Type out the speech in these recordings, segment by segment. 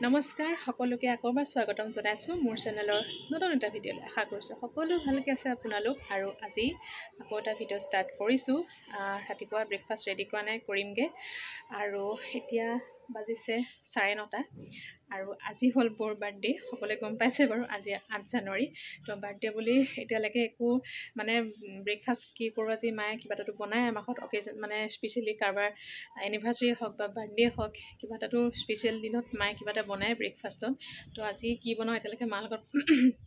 নমস্কাৰ সকলোকে আকৌবাৰ স্বাগতম জনাইছোঁ মোৰ চেনেলৰ নতুন এটা ভিডিঅ'লৈ। আশা কৰিছোঁ সকলো ভালকৈ আছে আপোনালোক। আৰু আজি আকৌ এটা ভিডিঅ' ষ্টাৰ্ট কৰিছোঁ। ৰাতিপুৱা ব্ৰেকফাষ্ট ৰেডি কৰা নাই, কৰিমগৈ। আৰু এতিয়া বাজিছে 9:30 আৰু আজি হ'ল মোৰ বাৰ্থডে। সকলোৱে গম পাইছে বাৰু, আজি 8 জানুৱাৰী। তো বাৰ্থডে বুলি এতিয়ালৈকে একো মানে ব্ৰেকফাষ্ট কি কৰোঁ, আজি মায়ে কিবা এটাতো বনায় আমাৰ ঘৰত অকেজন, মানে স্পেচিয়েলি কাৰোবাৰ এনিভাৰ্চাৰী হওক বা বাৰ্থডে হওক, কিবা এটাতো স্পেচিয়েল দিনত মায়ে কিবা এটা বনায় ব্ৰেকফাষ্টত। তো আজি কি বনাওঁ এতিয়ালৈকে মাৰ লগত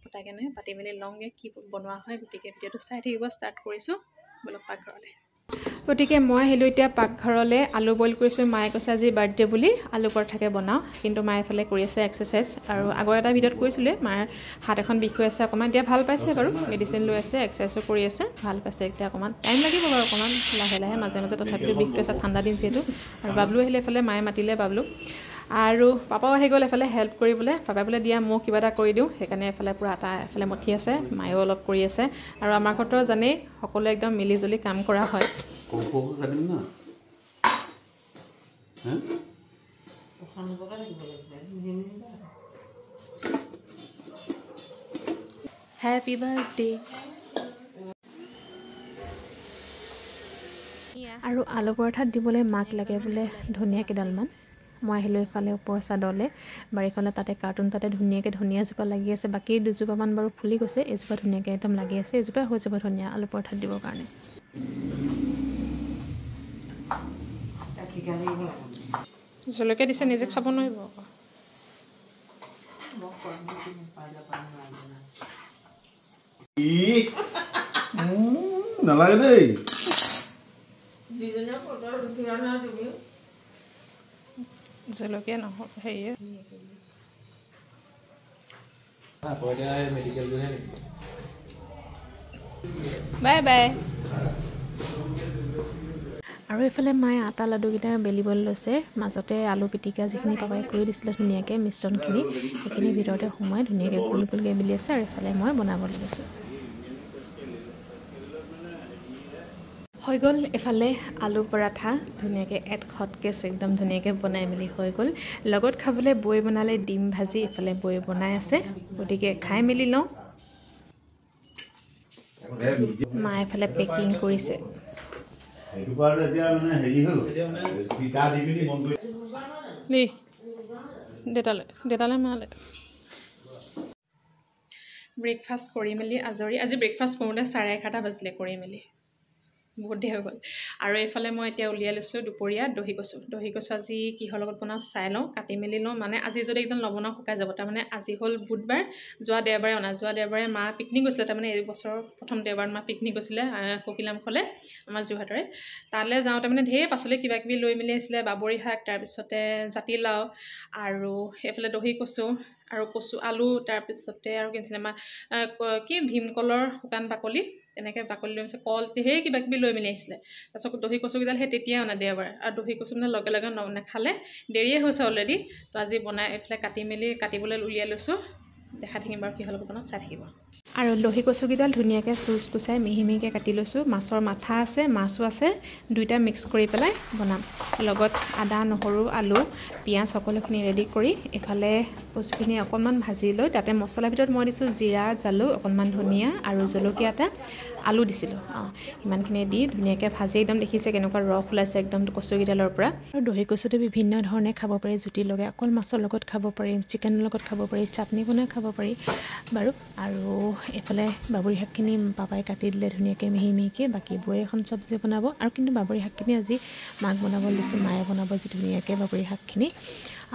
পতাই কেনে পাতি মেলি লওঁগৈ কি বনোৱা হয়। গতিকে ভিডিঅ'টো চাই থাকিব। ষ্টাৰ্ট কৰিছোঁ বলক পাকঘৰলৈ। গতিকে মই আহিলোঁ এতিয়া পাকঘৰলৈ। আলু বইল কৰিছোঁ। মায়ে কৈছে আজি বাৰ্থডে বুলি আলু পৰঠাকে বনাওঁ, কিন্তু মায়ে এফালে কৰি আছে এক্সাৰচাইজ। আৰু আগৰ এটা ভিডিঅ'ত কৈছিলোঁ মাৰ হাত এখন বিষ হৈ আছে অকণমান, এতিয়া ভাল পাইছে বাৰু, মেডিচিন লৈ আছে, এক্সাৰচাইজো কৰি আছে, ভাল পাইছে। এতিয়া অকণমান টাইম লাগিব বাৰু, অকণমান লাহে লাহে মাজে মাজে, তথাপিতো বিষ পাইছে, ঠাণ্ডা দিন যিহেতু। আৰু বাবলু আহিলে এফালে মায়ে মাতিলে বাবলু, আৰু পাপাও আহি গ'ল এফালে হেল্প কৰিবলৈ। পাপাই বোলে দিয়া মোক কিবা এটা কৰি দিওঁ, সেইকাৰণে এফালে পূৰা আটা এফালে মঠি আছে, মায়েও অলপ কৰি আছে। আৰু আমাৰ ঘৰতো জানেই সকলোৱে একদম মিলি জুলি কাম কৰা হয়। Happy birthday. আৰু আলু পৰঠাত দিবলৈ মাক লাগে বোলে ধনিয়া কেইডালমান। মই আহিলোঁ এইফালে ওপৰৰ চাদলৈ, বাৰীখনত, তাতে কাৰ্টুন, তাতে ধুনীয়াকৈ ধনিয়াজোপা লাগি আছে। বাকী দুজোপামান বাৰু ফুলি গৈছে, এজোপা ধুনীয়াকৈ একদম লাগি আছে। এজোপা হৈ যাব ধনিয়া আলু পৰঠাত দিবৰ কাৰণে। জলকীয়া দিছে, নিজে খাব নোৱাৰিব আকৌ। নালাগে দেই। জলকীয়া নহয় হেৰিয়ে বাই বাই। আৰু এইফালে মায়ে আটা লাডুকেইটা বেলিবলৈ লৈছে। মাজতে আলু পিটিকা যিখিনি পাপাই কৰি দিছিলে ধুনীয়াকৈ মিশ্ৰণখিনি, সেইখিনি ভিতৰতে সোমাই ধুনীয়াকৈ গোল গোলকৈ বেলি আছে। আৰু এইফালে মই বনাবলৈ লৈছোঁ। হৈ গ'ল এফালে আলু পৰাঠা, ধুনীয়াকৈ এড হটকেছ একদম ধুনীয়াকৈ বনাই মেলি হৈ গ'ল। লগত খাবলৈ বৈ বনালে ডিম ভাজি, এইফালে বৈ বনাই আছে। গতিকে খাই মেলি লওঁ। মায়ে এফালে পেকিং কৰিছে। দেতালে মালে ব্ৰেকফাষ্ট কৰি মেলি আজৰি। আজি ব্ৰেকফাষ্ট কৰোঁতে 11:30 বাজিলে কৰি মেলি, বহুত দেৰি হৈ গ'ল। আৰু এইফালে মই এতিয়া উলিয়াই লৈছোঁ দুপৰীয়া দহি কচু। দহি কচু আজি কিহৰ লগত বনাওঁ চাই লওঁ, কাটি মেলি লওঁ। মানে আজি যদি একদম নবনাওঁ শুকাই যাব। তাৰমানে আজি হ'ল বুধবাৰ, যোৱা দেওবাৰে অনা। যোৱা দেওবাৰে মা পিকনিক গৈছিলে, তাৰমানে এই বছৰৰ প্ৰথম দেওবাৰত মা পিকনিক গৈছিলে ককিলামুখলৈ, আমাৰ যোৰহাটৰে। তালৈ যাওঁতে মানে ঢেৰ পাচলি কিবা কিবি লৈ মেলি আহিছিলে, বাবৰি শাক, তাৰপিছতে জাতিলাও, আৰু এইফালে দহি কচু আৰু কচু আলু, তাৰপিছতে আৰু কি আছিলে আমাৰ কি ভীমকলৰ শুকান বাকলি, তেনেকৈ বাকলি লৈ আহিছে, কল, ঢেৰ কিবা কিবি লৈ মেলি আহিছিলে। তাৰপিছত দহি কচুকেইডাল সেই তেতিয়াই অনা দেওবাৰে। আৰু দহি কচু মানে লগে লগে নাখালে, দেৰিয়ে হৈছে অলৰেডি। তো আজি বনাই এইফালে কাটিবলৈ উলিয়াই লৈছোঁ। দেখাই থাকিম বাৰু কিহৰ লগত বনাওঁ, চাই থাকিব। আৰু দহি কচুকেইডাল ধুনীয়াকৈ চুচ কুচাই মিহি মিহিকৈ কাটি লৈছোঁ। মাছৰ মাথা আছে, মাছো আছে, দুইটা মিক্স কৰি পেলাই বনাম। লগত আদা, নহৰু, আলু, পিঁয়াজ সকলোখিনি ৰেডি কৰি এইফালে কচুখিনি অকণমান ভাজি লৈ, তাতে মছলাৰ ভিতৰত মই দিছোঁ জিৰা, জালুক, অকণমান ধনিয়া আৰু জলকীয়া এটা, আলু দিছিলোঁ। ইমানখিনি দি ধুনীয়াকৈ ভাজি একদম দেখিছে কেনেকুৱা ৰস ওলাইছে একদম কচুকেইডালৰ পৰা। আৰু দহি কচুটো বিভিন্ন ধৰণে খাব পাৰি, জুতি লগাই অকল মাছৰ লগত খাব পাৰি, চিকেনৰ লগত খাব পাৰি, চাটনি বনাই খাব পাৰি বাৰু। আৰু এইফালে বাবৰি শাকখিনি পাপাই কাটি দিলে ধুনীয়াকৈ মিহি মিহিকৈ। বাকী বৈ এখন চব্জি বনাব। আৰু কিন্তু বাবৰি শাকখিনি আজি মাক বনাবলৈ দিছোঁ, মায়ে বনাব যি ধুনীয়াকৈ বাবৰি শাকখিনি।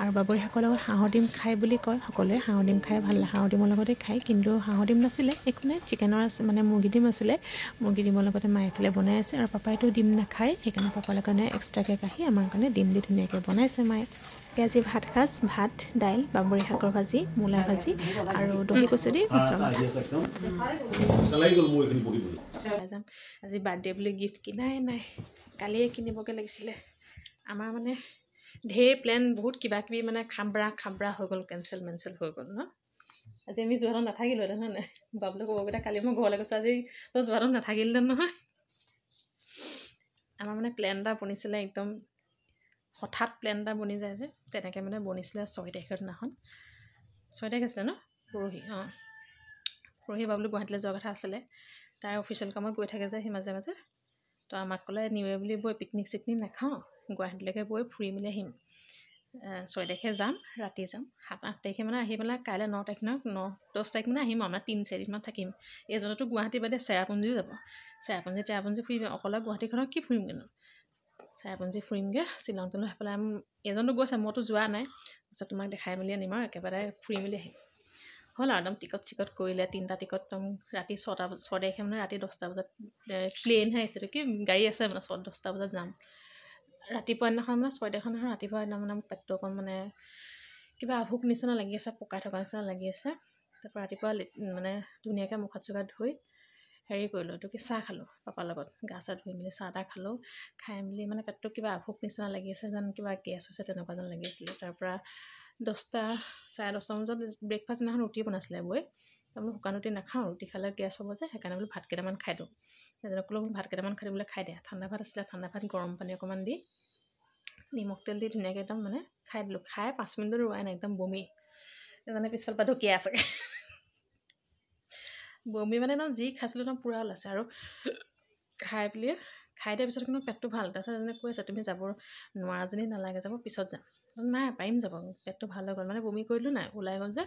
আৰু বাবৰি শাকৰ লগত হাঁহৰ ডিম খায় বুলি কয় সকলোৱে, হাঁহৰ ডিম খাই ভাল লাগে, হাঁহৰ ডিমৰ লগতে খায়। কিন্তু হাঁহৰ ডিম নাছিলে, একো নাই, চিকেনৰ আছে, মানে মুৰ্গী ডিম আছিলে। মুৰ্গী ডিমৰ লগতে মায়ে এইফালে বনাই আছে। আৰু পাপাইতো ডিম নাখায়, সেইকাৰণে পাপাৰ কাৰণে এক্সট্ৰাকৈ কাঢ়ি আমাৰ কাৰণে ডিম দি ধুনীয়াকৈ বনাইছে মায়ে। আজি ভাত সাজ, ভাত, দাইল, বাবৰি শাকৰ ভাজি, মূলা ভাজি আৰু দহি কচু দি মাছৰ মাথা। আজি বাৰ্থডে বুলি গিফ্ট কিনাই নাই, কালিয়ে কিনিবগৈ লাগিছিলে। আমাৰ মানে ঢেৰ প্লেন, বহুত কিবা কিবি মানে খামৰা হৈ গ'ল, কেঞ্চেল হৈ গ'ল ন। আজি আমি যোৰহাটত নাথাকিলোহেঁতেন, হয় নাই? বাবুলৈ ক'বগৈ, কালি মই ঘৰলৈ গৈছোঁ, আজি তই যোৰহাটত নাথাকিলেহেঁতেন নহয়। আমাৰ মানে প্লেন এটা বনিছিলে একদম হঠাৎ প্লেন এটা বনি যায় যে তেনেকৈ মানে বনিছিলে 6 তাৰিখৰ দিনাখন 6 তাৰিখ আছিলে ন পৰহি পৰহি বাবুলো গুৱাহাটীলৈ যোৱা কথা আছিলে তাৰ অফিচিয়েল কামত গৈ থাকে যে সি মাজে মাজে তো আমাক ক'লে নিউৱে বুলি বৈ পিকনিক চিকনিক নাখাওঁ গুৱাহাটীলৈকে গৈ ফুৰি মেলি আহিম 6 তাৰিখে যাম ৰাতি যাম 7-8 তাৰিখে মানে আহি পেলাই কাইলৈ 9 তাৰিখ 10 তাৰিখ মানে আহিম আমাৰ 3-4 দিনমান থাকিম এইজনতো গুৱাহাটী বাদে চেৰাপুঞ্জীও যাব চেৰাপুঞ্জী ফুৰিম অকলে গুৱাহাটীখনত কি ফুৰিম কিন্তু চেৰাপুঞ্জী ফুৰিমগৈ শ্বিলং তিলং সেইফালে এজনতো গৈছে মইতো যোৱা নাই তাৰপিছত তোমাক দেখাই মেলি আনিম আৰু একেবাৰে ফুৰি মেলি আহিম হ'ল আৰু একদম টিকট চিকট কৰিলে 3টা টিকট একদম ৰাতি 6 তাৰিখে মানে ৰাতি 10টা বজাত প্লেনহে আহিছে কি গাড়ী আছে মানে 10টা বজাত যাম ৰাতিপুৱা দিনাখন মানে 6 তাৰিখৰ দিনাখন ৰাতিপুৱা একদম মানে পেটটো অকণ মানে কিবা আভোক নিচিনা লাগি আছে পকাই থকা নিচিনা লাগি আছে তাৰপৰা ৰাতিপুৱা মানে ধুনীয়াকৈ মুখ হাত চুখ ধুই হেৰি কৰিলোঁ এইটো কি চাহ খালোঁ পাপাৰ লগত গা চা ধুই মেলি চাহ তাহ খালোঁ খাই মেলি মানে পেটটো কিবা আভোক নিচিনা লাগি আছে যেন কিবা গেছ হৈছে তেনেকুৱা যেন লাগি আছিলে তাৰপৰা 10টা 10:30 বজাত ব্ৰেকফাষ্ট দিনাখন ৰুটি বনাইছিলে বৈ তাৰমানে শুকান ৰুটি নাখাওঁ ৰুটি খালে গেছ হ'ব যে সেইকাৰণে বোলো ভাত কেইটামান খাই দিওঁ তেনেকৈ বোলো ভাত কেইটামান খাই দিবলৈ খাই দিয়া ঠাণ্ডা ভাত আছিলে ঠাণ্ডা ভাত গৰম পানী অকণমান দি নিমখ তেল দি ধুনীয়াকৈ একদম মানে খাই দিলোঁ খাই 5 মিনিটত ৰোৱাই নাই একদম বমি মানে পিছফালৰ পৰা ঢুকিয়াই আছে বমি মানে একদম যি খাইছিলোঁ একদম পূৰা ওলাইছে আৰু খাই দিয়াৰ পিছত কিন্তু পেটটো ভাল তাৰপিছত এজনে কৈ আছে তুমি যাব নোৱাৰা যদি নালাগে যাব পিছত যাম নাই পাৰিম যাব পেটটো ভাল হৈ গ'ল মানে বমি কৰিলোঁ নাই ওলাই গ'ল যে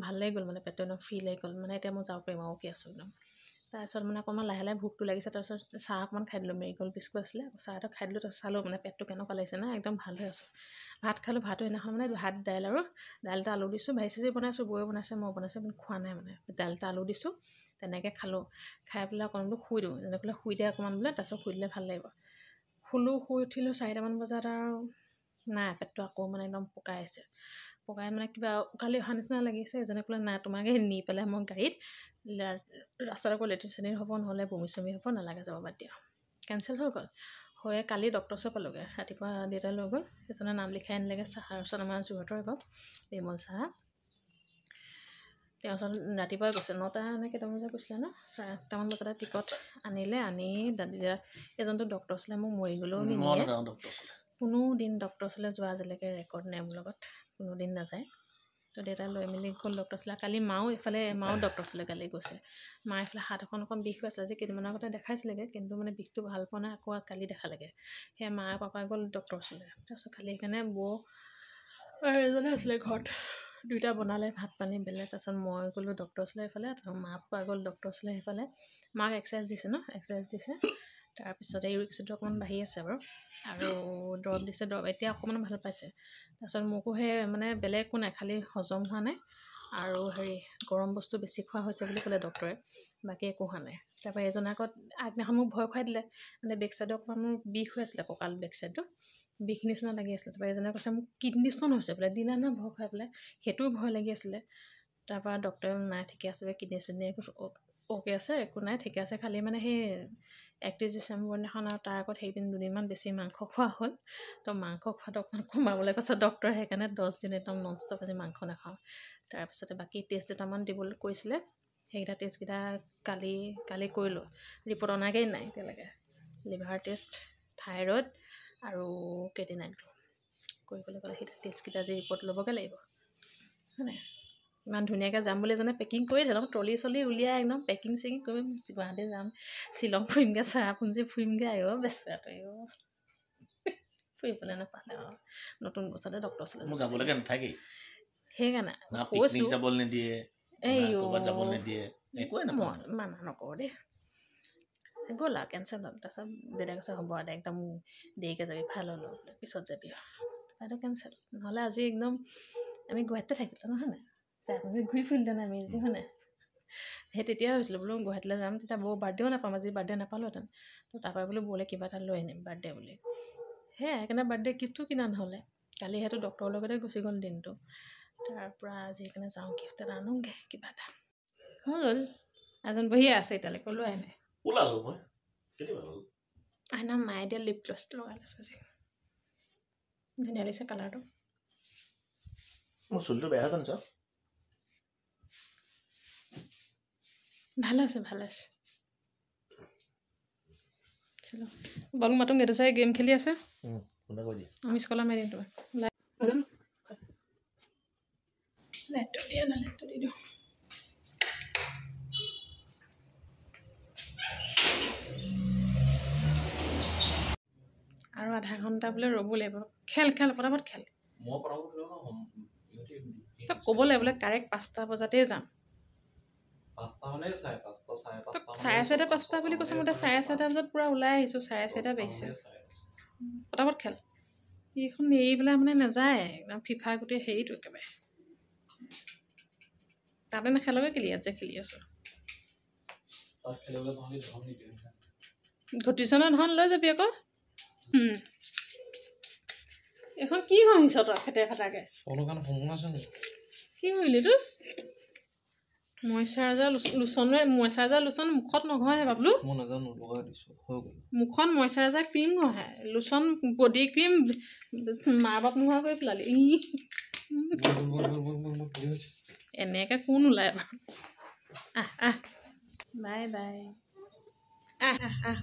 ভাল লাগি গ'ল মানে পেটটো একদম ফ্ৰী লাগি গ'ল মানে এতিয়া মই যাব পাৰিম আৰু কি আছোঁ একদম তাৰপিছত মানে অকণমান লাহে লাহে ভোকটো লাগিছে তাৰপিছত চাহ অকণমান খাই দিলোঁ মেৰিগ'ল্ড বিস্কুট আছিলে চাহ এটা খাই দিলোঁ তাৰপিছত চালোঁ মানে পেটটো কেনেকুৱা লাগিছে না একদম ভাল হৈ আছোঁ ভাত খালোঁ ভাতো সেইদিনাখন মানে ভাত দাইল আৰু দাইলটা আলু দিছোঁ ভাজি চাজি বনাইছোঁ বৌয়ে বনাইছে মই বনাইছোঁ কিন্তু খোৱা নাই মানে দাইলটা আলু দিছোঁ তেনেকৈ খালোঁ খাই পেলাই অকণমান বোলো শুই দিওঁ যেনেকৈ শুই দিয়া অকণমান বোলে তাৰপিছত শুই দিলে ভাল লাগিব শুই উঠিলোঁ 4টামান বজাত আৰু নাই পেটটো আকৌ মানে একদম পকাই আছে পকাই মানে কিবা উকালি অহা নিচিনা লাগিছে এজনে ক'লে নাই তোমাকে নি পেলাই মই গাড়ীত ৰাস্তাত আকৌ লেট্ৰিন চেট্ৰিন হ'ব নহ'লে বমি চমি হ'ব নালাগে যাব বাদ দিয়া কেঞ্চেল হৈ গ'ল হৈ কালি ডক্টৰ ওচৰ পালোঁগৈ ৰাতিপুৱা দেউতাই লৈ গ'ল এজনে নাম লিখাই আনিলেগৈ চাহাৰ ওচৰত আমাৰ যোৰহাটৰ আকৌ বিমল চাহা তেওঁ ওচৰত ৰাতিপুৱাই গৈছে 9টা নে কেইটামান বজাত গৈছিলে ন 8টামান বজাতে টিকট আনিলে আনি দাদা এজনতো ডক্টৰ আছিলে মোক মৰি গ'লেও নিনিয়ে কোনো দিন ডক্টৰ ওচৰলৈ যোৱা আজিলৈকে ৰেকৰ্ড নাই মোৰ লগত কোনো দিন নাযায় তো দেউতাই লৈ মেলি গ'ল ডক্টৰ ওচৰলৈ কালি মাও ডক্টৰ ওচৰলৈ কালি গৈছে মা এইফালে হাত অকণ বিষ হৈ আছিলে আজি কেইদিনমানৰ আগতে দেখাইছিলেগৈ কিন্তু মানে বিষটো ভাল পোৱা নাই আকৌ কালি দেখালেগৈ সেয়া মা পাপাই গ'ল ডক্টৰ ওচৰলৈ তাৰপিছত কালি সেইকাৰণে বৌ এজনে আছিলে ঘৰত 2টা বনালে ভাত পানী বেলেগ তাৰপিছত মই গ'লোঁ ডক্টৰ ওচৰলৈ এইফালে তাৰপিছত মা পাপা গ'ল ডক্টৰ ওচৰলৈ সেইফালে মাক এক্সাৰচাইজ দিছে ন এক্সাৰচাইজ দিছে তাৰপিছতে ইউৰিক এচিডটো অকণমান বাঢ়ি আছে বাৰু আৰু দৰৱ দিছে দৰৱ এতিয়া অকণমান ভাল পাইছে তাৰপিছত মোকো সেই মানে বেলেগ একো নাই খালি হজম হোৱা নাই আৰু হেৰি গৰম বস্তু বেছি খোৱা হৈছে বুলি ক'লে ডক্টৰে বাকী একো হোৱা নাই তাৰপৰা এজনে আকৌ আগদিনাখন মোক ভয় খুৱাই দিলে মানে বেক চাইডে অকণমান মোৰ বিষ হৈ আছিলে কঁকাল বেক চাইডটো বিষ নিচিনা লাগি আছিলে তাৰপৰা এজনে কৈছে মোক কিডনী ষ্ট'ন হৈছে বোলে দিলে না ভয় খুৱাই পেলাই সেইটোও ভয় লাগি আছিলে তাৰপৰা ডক্টৰে নাই ঠিকে আছে কিডনী চিডনী অ'কে আছে একো নাই ঠিকে আছে খালি মানে সেই 31 ডিচেম্বৰ দিনাখন আৰু তাৰ আগত সেইদিন 2দিনমান বেছি মাংস খোৱা হ'ল তো মাংস খোৱাটো অকণমান কমাবলৈ কৈছে ডক্টৰে সেইকাৰণে 10 দিন একদম নন ষ্টপ আজি মাংস নাখাওঁ তাৰপিছতে বাকী টেষ্ট দুটামান দিবলৈ কৈছিলে সেইকেইটা টেষ্টকেইটা কালি কৰিলোঁ ৰিপৰ্ট অনাগেই নাই এতিয়ালৈকে লিভাৰ টেষ্ট থাইৰইড আৰু ক্ৰিয়েটিনাইনটো কৰিবলৈ ক'লে সেইটা টেষ্টকেইটা আজি ৰিপৰ্ট ল'বগৈ লাগিব হয়নে ইমান ধুনীয়াকৈ যাম বুলি এজনে পেকিং কৰি দিলে ট্ৰলি চলি উলিয়াই একদম পেকিং চেকিং কৰিম গুৱাহাটী যাম শ্বিলং ফুৰিমগৈ চেৰাপুঞ্জী ফুৰিমগৈ আহিব বেচেৰাটো ফুৰিবলৈ নাপালে নতুন বছৰতে ডক্টৰ ওচৰলৈ মোৰ যাবলৈকে নাথাকেই সেইকাৰণে কৈছোঁ যাবলৈ নিদিয়ে মানা নকৰোঁ দেই গ'ল আৰু কেঞ্চেল হ'ল তাৰপিছত দেউতাই কৈছে হ'ব আৰু একদম দেৰিকৈ যাবি ভাল হ'লো পিছত যাবি আৰু কেঞ্চেল নহ'লে আজি একদম আমি গুৱাহাটীতে থাকিলোঁ নহয় নাই আমি ঘূৰি ফুৰিলোঁহেঁতেন আমি আজি হয় নাই সেই তেতিয়াই ভাবিছিলোঁ বোলো গুৱাহাটীলৈ যাম তেতিয়া বৌ বাৰ্থডেও নাপাম আজি বাৰ্থডে নাপালোহেঁতেন তো তাৰপৰা বোলো বৌলে কিবা এটা লৈ আনিম বাৰ্থডে বুলি সেয়াই সেইকাৰণে বাৰ্থডে গিফ্টটো কিনা নহ'লে কালি সেইটো ডক্টৰৰ লগতে গুচি গ'ল দিনটো তাৰপৰা আজি সেইকাৰণে যাওঁ গিফ্ট এটা আনোগৈ কিবা এটা হ'ল এজন বহিয়ে আছে এতিয়ালৈকে লৈ আনে আইনা মায়ে দিয়া লিপ গ্লছটো লগাই লৈছোঁ আজি ধুনীয়া লাগিছে কালাৰটো মোৰ চুলিটো বেয়া হৈছে ভাল আছে চলো বল মাতোঁ গেটো চাই গেম খেলি আছে কোনে কৈ দিয়ে আমি স্কলাৰ মাৰি দিম তোমাক লাইটটো দিয়া না লাইটটো দি দিওঁ আৰু আধা ঘণ্টা বোলে ৰ'ব লাগিব খেল খেল পটাপট খেল মই পঢ়াব লাগিব ন তই ক'ব লাগিব বোলে কাৰেক্ট 5টা বজাতে যাম 5টা মানে 5টা 5:30 চাৰে 4টা 5টা বুলি কৈছে মই 4:30 বজাত পুৰা ওলাই আহিছোঁ 4:30 বাজিছে পটাপট খেল এইখন এৰি পেলাই মানে নাযায় একদম ফিফা গোটেই হেৰিটো একেবাৰে তাতে নেখেলগে কেলি ইয়াত যে খেলি আছোঁ তাত খেলিবলৈ নহ'লে ধন নিদিয়ে ঘটিছনৰ ধন লৈ যাবি আকৌ এখন কি ঘঁহিছ তই খেতে খাটাকে অলপমান সময় আছে নেকি কি কৰিলি তোৰ মইশ্চাৰাইজাৰ লোচন মুখত নঘঁহে বাবলু মই নাজানো লগাই দিছোঁ হৈ গ'ল মুখত মইশ্চাৰাইজাৰ ক্ৰীম ঘঁহে লোচন বডি ক্ৰীম মা বাপ নোহোৱা কৰি পেলালি এনেকৈ কোন ওলায় বাৰু আহ বাই বাই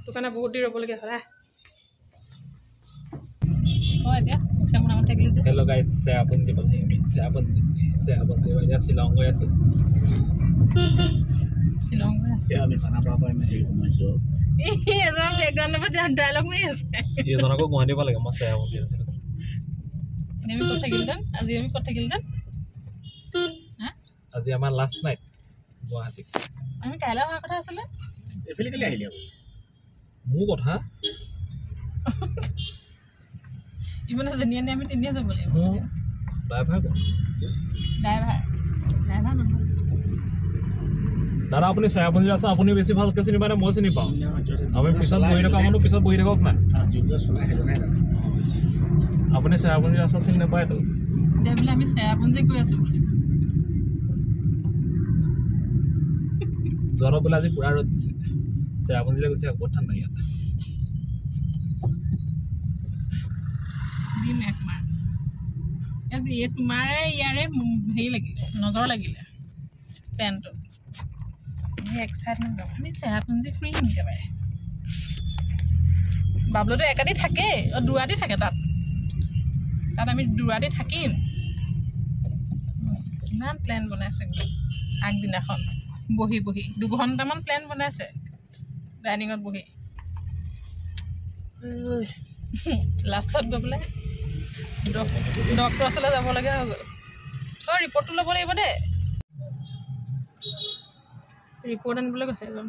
তোৰ কাৰণে বহুত দেৰি ৰ'বলগীয়া হ'ল এতিয়া মুখে থাকিলে যে হেল্ল' গাইজ চেৰাপুঞ্জী পালেহি আমি চেৰাপুঞ্জী এতিয়া শ্বিলং গৈ আছোঁ শ্বিলং গৈ আছে আমি খানাপাৰা পৰা আমি হেৰি সোমাইছোঁ এজন বেকগ্ৰাউণ্ডৰ পৰা ডাইলগ মাৰি আছে এইজনকো গুৱাহাটী দিব লাগে মই চেৰাপুঞ্জী আছিলোঁ আমি ক'ত থাকিলোহেঁতেন আজি আমি ক'ত থাকিলোহেঁতেন আজি আমাৰ লাষ্ট নাইট গুৱাহাটী আমি কাইলৈ অহাৰ কথা আছিলে এইফালে কেলৈ আহিলি আকৌ মোৰ কথা ইমান যেনিয়ে আমি তিনিয়ে যাব লাগিব মোৰ ড্ৰাইভাৰ কোন ড্ৰাইভাৰ নহয় দাদা আপুনি চেৰাপুঞ্জীত আছে আপুনি বেছি ভালকৈ চিনি পায় মই চিনি পাওঁ আমি পিছত বহি থকা মানুহ পিছত বহি থাকক না আপুনি চেৰাপুঞ্জীত আছে চিনি নাপায়তো এতিয়া বোলে আমি চেৰাপুঞ্জী গৈ আছোঁ বোলে জ্বৰত বোলে আজি পুৰা ৰ'দ দিছে চেৰাপুঞ্জীলৈ গৈছে বহুত ঠাণ্ডা ইয়াত দিম একমাৰ ইয়াত তোমাৰে ইয়াৰে হেৰি লাগিলে নজৰ লাগিলে পেণ্টটো আমি এক্সাইটমেণ্ট ল'ম আমি চেৰাপুঞ্জী ফুৰিম একেবাৰে বাবলুতো একাদি থাকেই দুৰাতি থাকে তাত আমি দুৰাতি থাকিম কিমান প্লেন বনাইছে আগদিনাখন বহি 2 ঘণ্টামান প্লেন বনাইছে ডাইনিঙত বহি লাষ্টত গৈ পেলাই ডক্টৰৰ ওচৰলৈ যাবলগীয়া হৈ গ'ল ৰিপৰ্টটো ল'ব লাগিব দেই ৰিপৰ্ট আনিবলৈ কৈছে এজন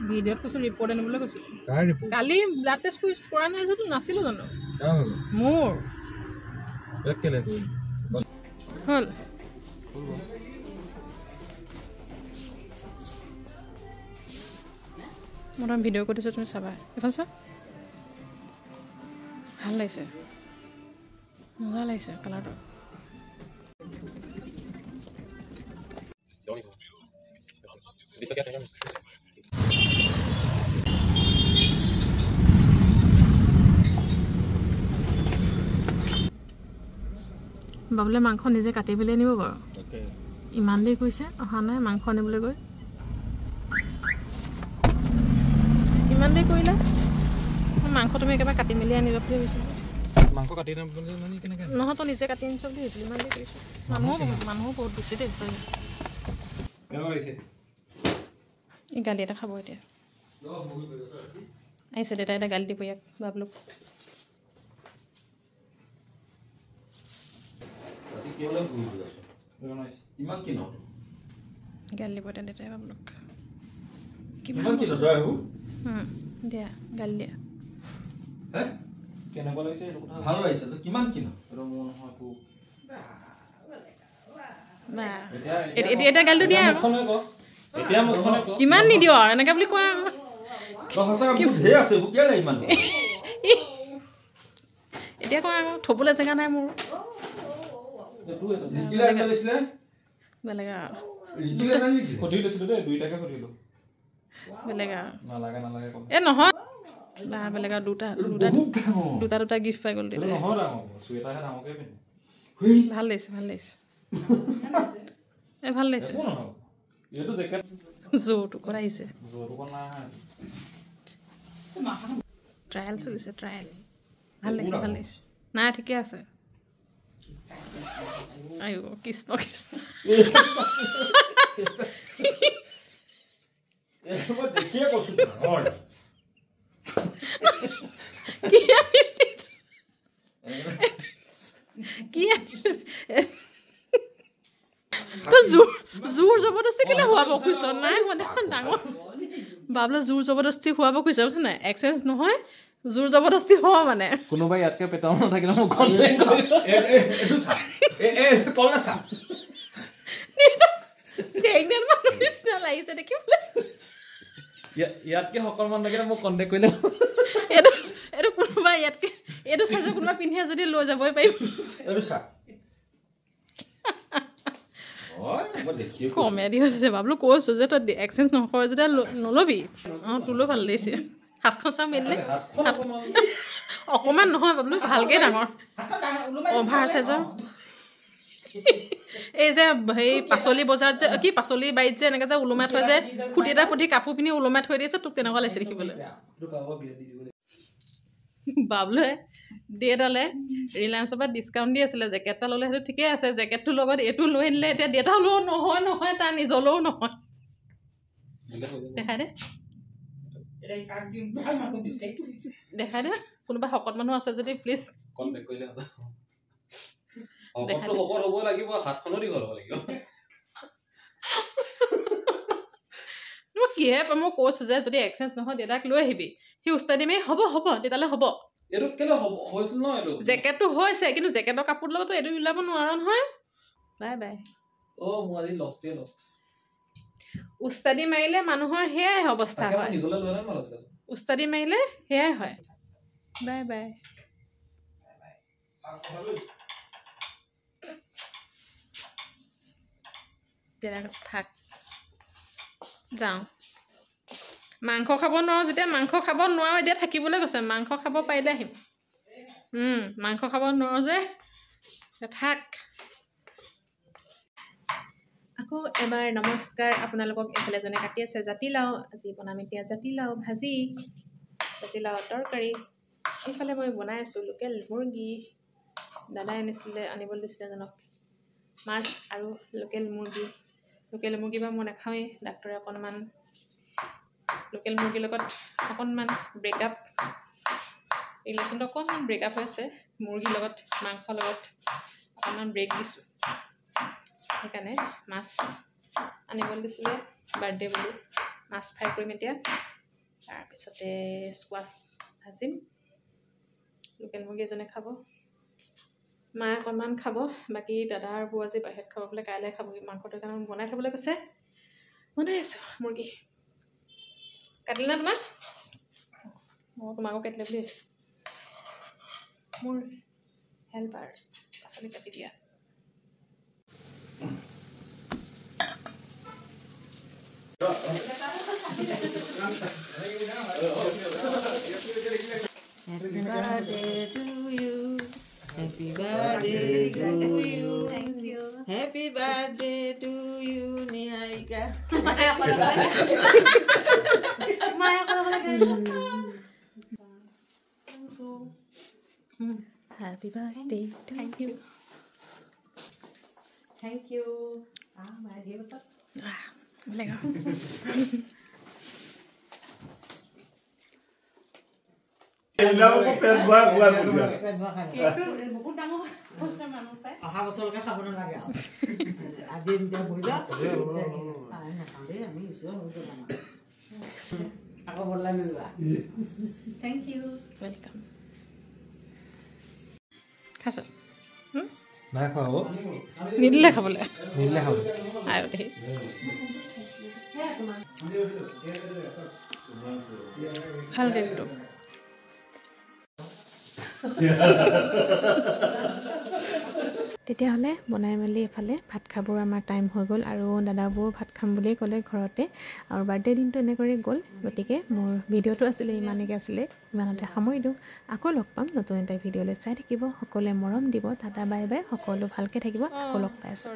ভিডিঅ'ত কৈছোঁ ৰিপৰ্ট আনিবলৈ কৈছোঁ কালি ব্লাড টেষ্ট কৰা নাই যদিও নাছিলোঁ জানো মোৰ হ'ল মই তোমাক ভিডিঅ' কৰি দিছোঁ তুমি চাবা এখন চোৱা ভাল লাগিছে মজা লাগিছে কালাৰটো বাবুলে মাংস নিজে কাটি পেলাই আনিব বাৰু ইমান দেৰি কৈছে অহা নাই মাংস আনিবলৈ গৈ ইমান দেৰি কৰিলে মাংস তুমি একেবাৰে কাটি মেলি আনিবা বুলি ভাবিছিলোঁ মাংস কাটি কেনেকৈ নহয় তই নিজে কাটি আনিছ বুলি ভাবিছিলোঁ ইমান দেৰি কৰিছোঁ মানুহো বহুত বেছি দেই এই গালি এটা খাব এতিয়া আহিছে দেউতাই এটা গালি দিব ইয়াক বাবলুক গালি দিব এতিয়া দেউতাই বাবলুক দিয়া গালি দিয়া কেনেকুৱা লাগিছে ভাল লাগিছে তো কিমান কিনো এতিয়া গালিটো দিয়া কিমান নিদিওঁ আৰু এনেকৈ বুলি কোৱা এতিয়া কোৱা আকৌ থ'বলৈ জেগা নাই মোৰ বেলেগ এই নহয় বেলেগ আৰু দুটা গিফ্ট পাই গ'ল ভাল লাগিছে ভাল লাগিছে যৌতুকত আহিছে ট্ৰায়েল চলিছে ট্ৰায়েল ভাল লাগিছে ভাল লাগিছে নাই ঠিকে আছে আইও কৃষ্ণ কৃষ্ণ মই দেখিয়ে কৈছো ডাঙৰ কি তই জোৰ জবৰদস্তি কেলে হোৱাব খুজিছ নাই মই দেখোন ডাঙৰ বাবলে জোৰ জবৰদস্তি হোৱাব খুজিছ বুজিছ নাই এক্সেঞ্জ নহয় জোৰ জবৰদস্তি হোৱা মানে কোনোবাই ইয়াতকে পেটাও নাথাকিলে মোক কণ্টেক্ট কল না চা প্ৰেগনেণ্ট মানুহ নিচিনা লাগিছে দেখিবলৈ ইয়াতকে সকলমান থাকিলে মোক কণ্টেক্ট কৰিলে এইটো কোনোবা ইয়াতকে এইটো চাইছে কোনোবা পিন্ধিয়ে যদি লৈ যাবই পাৰিম এইটো চা মই দেখিয়ে কমেডি হৈছে বাবলো কৈছোঁ যে তই এক্সেঞ্জ নকৰ যেতিয়া নল'বি অঁ তোলৈ ভাল লাগিছে হাতখন চাওঁ মেলিলে অকণমান নহয় বাবলো ভালকৈ ডাঙৰ অভাৰ চাইজৰ এই যে হেৰি পাচলি বজাৰত যে কি পাচলি বাৰীত যে এনেকৈ যে ওলোমাই থৈ যে খুটি এটা পুঠি কাপোৰ পিন্ধি ওলোমাই থৈ দিয়ে যে তোক তেনেকুৱা লাগিছে দেখিবলৈ বাবলোৱে দেউতালে ৰিলায়েন্সৰ পৰা ডিছকাউণ্ট দি আছিলে জেকেট এটা ল'লে সেইটো ঠিকেই আছে জেকেটটোৰ লগত এইটো লৈ আনিলে এতিয়া দেউতালৈও নহয় তাৰ নিজলৈও নহয় দেখাই দে কোনোবা শকত মানুহ আছে যদি প্লিজ কণ্টেক্ট কৰিলে হ'ব শকতটো শকত হ'ব লাগিব হাতখনো দীঘল হ'ব লাগিব মই কিহে মই কৈছোঁ যে যদি এক্সেঞ্জ নহয় দেউতাক লৈ আহিবি সি উস্তাই দিমেই হ'ব তেতিয়ালৈ হ'ব এইটো কেলে হৈছিল ন এইটো জেকেটটো হৈছে কিন্তু জেকেটৰ কাপোৰৰ লগতো এইটো মিলাব নোৱাৰো নহয় বাই বাই মোৰ আজি লষ্ট উস্তাদি মাৰিলে মানুহৰ সেয়াই অৱস্থা হয় নিজলৈ লোৱা নাই ভাল আছিলে উস্তাদি মাৰিলে সেয়াই হয় বাই বাই তেনেকৈ থাক যাওঁ মাংস খাব নোৱাৰো যেতিয়া মাংস খাব নোৱাৰো এতিয়া থাকিবলৈ গৈছে মাংস খাব পাৰিলে আহিম মাংস খাব নোৱাৰো যে থাক আকৌ এবাৰ নমস্কাৰ আপোনালোকক এইফালে জনে কাটি আছে জাতিলাও আজি বনাম এতিয়া জাতিলাও ভাজি জাতিলাও তৰকাৰী এইফালে মই বনাই আছোঁ লোকেল মুৰ্গী দাদাই আনিবলৈ দিছিলে এজনক মাছ আৰু লোকেল মুৰ্গী বা মই নাখাওঁৱেই ডাক্তৰে অকণমান লোকেল মুৰ্গীৰ লগত অকণমান ব্ৰেকআপ ৰিলেশ্যনটো অকণমান ব্ৰেকআপ হৈছে মুৰ্গীৰ লগত মাংসৰ লগত অকণমান ব্ৰেক দিছোঁ সেইকাৰণে মাছ আনিবলৈ দিছিলে বাৰ্থডে বুলি মাছ ফ্ৰাই কৰিম এতিয়া তাৰপিছতে স্কোৱাছ ভাজিম লোকেল মুৰ্গী এজনে খাব মায়ে অকণমান খাব বাকী দাদা আৰু বৌ আজি বাহিৰত খাব বোলে কাইলৈ খাবগৈ মাংসটো কাৰণে বনাই থ'বলৈ কৈছে বনাই আছোঁ মুৰ্গী কাটিলে না তোমাক মই তোমাকো কাটিলে বুলি আছোঁ মোৰ হেল্পাৰ পাচলি কাটি দিয়া Happy birthday to you. Happy birthday to you. Thank you. Happy birthday to you, Niharika. Happy birthday. Thank you. Thank you. My dear sir. Lekker. অহা বছৰলৈকে খাব নালাগে আজি এতিয়া বহিলা নাখাওঁ দেই আমি আকৌ বদলাই মিলোৱা Thank you. Welcome. খাইছোঁ নাই খোৱা হ'ব নিদিলে খাবলৈ নিদিলে খাব আয়ো দেই ভাল দেটো তেতিয়াহ'লে বনাই মেলি এফালে ভাত খাবৰ আমাৰ টাইম হৈ গ'ল আৰু দাদাবোৰ ভাত খাম বুলিয়ে ক'লে ঘৰতে আৰু বাৰ্থডে দিনটো এনেকৈয়ে গ'ল গতিকে মোৰ ভিডিঅ'টো আছিলে ইমানেকৈ আছিলে ইমানতে সামৰি দিওঁ আকৌ লগ পাম নতুন এটা ভিডিঅ'লৈ চাই থাকিব সকলোৱে মৰম দিব টাটা বাই বাই সকলো ভালকৈ থাকিব আকৌ লগ পাই আছোঁ